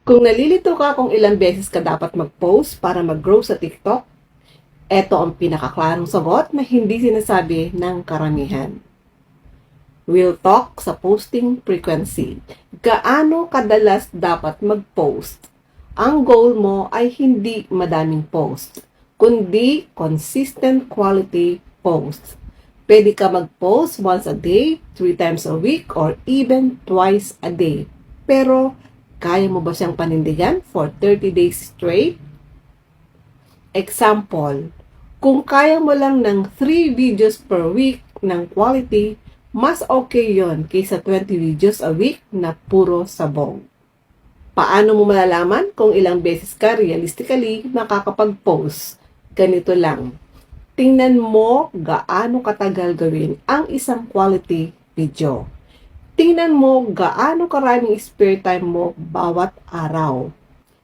Kung nalilito ka kung ilang beses ka dapat mag-post para mag-grow sa TikTok, eto ang pinakaklarong sagot na hindi sinasabi ng karamihan. We'll talk sa posting frequency. Gaano kadalas dapat mag-post? Ang goal mo ay hindi madaming post, kundi consistent quality posts. Pwede ka mag-post once a day, 3 times a week, or even twice a day. Pero, kaya mo ba siyang panindigan for 30 days straight? Example, kung kaya mo lang ng 3 videos per week ng quality, mas okay yon kaysa 20 videos a week na puro sabong. Paano mo malalaman kung ilang beses ka realistically makakapag-post? Ganito lang. Tingnan mo gaano katagal gawin ang isang quality video. Tingnan mo gaano karaming spare time mo bawat araw.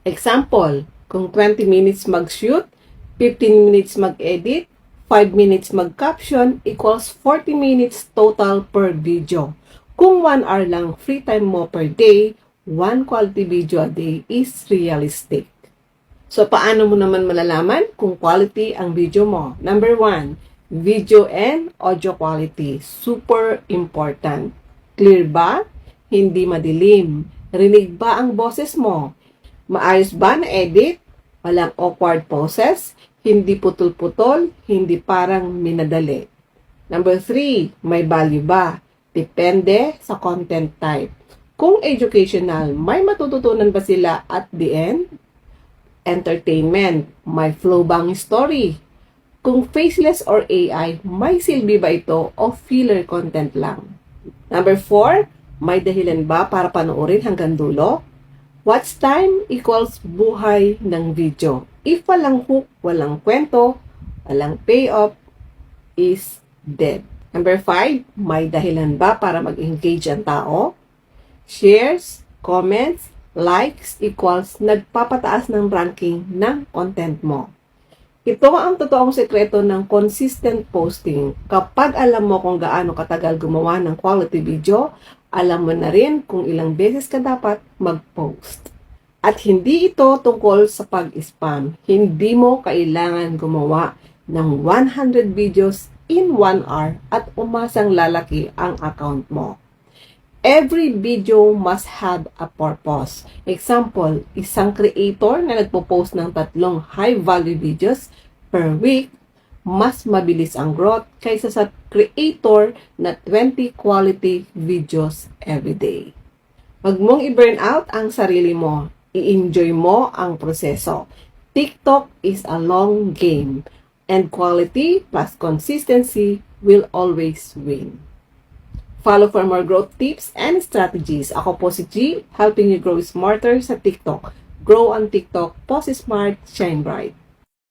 Example, kung 20 minutes mag-shoot, 15 minutes mag-edit, 5 minutes mag-caption equals 40 minutes total per video. Kung 1 hour lang free time mo per day, 1 quality video a day is realistic. So, paano mo naman malalaman kung quality ang video mo? Number 1, video and audio quality. Super important. Clear ba? Hindi madilim. Rinig ba ang boses mo? Maayos ba na edit? Walang awkward poses? Hindi putol-putol? Hindi parang minadali? Number 3, may value ba? Depende sa content type. Kung educational, may matututunan ba sila at the end? Entertainment, may flow bang story? Kung faceless or AI, may silbi ba ito o filler content lang? Number 4, may dahilan ba para panoorin hanggang dulo? Watch time equals buhay ng video. If walang hook, walang kwento, walang payoff, is dead. Number 5, may dahilan ba para mag-engage ang tao? Shares, comments, likes equals nagpapataas ng ranking ng content mo. Ito ang totoong sekreto ng consistent posting. Kapag alam mo kung gaano katagal gumawa ng quality video, alam mo na rin kung ilang beses ka dapat mag-post. At hindi ito tungkol sa pag-spam. Hindi mo kailangan gumawa ng 100 videos in 1 hour at umasang lalaki ang account mo. Every video must have a purpose. Example, isang creator na nagpo-post ng 3 high-value videos per week, mas mabilis ang growth kaysa sa creator na 20 quality videos every day. Huwag mong i-burn out ang sarili mo. I-enjoy mo ang proseso. TikTok is a long game, and quality plus consistency will always win. Follow for more growth tips and strategies. Ako po si G, helping you grow smarter sa TikTok. Grow on TikTok, post smart, shine bright.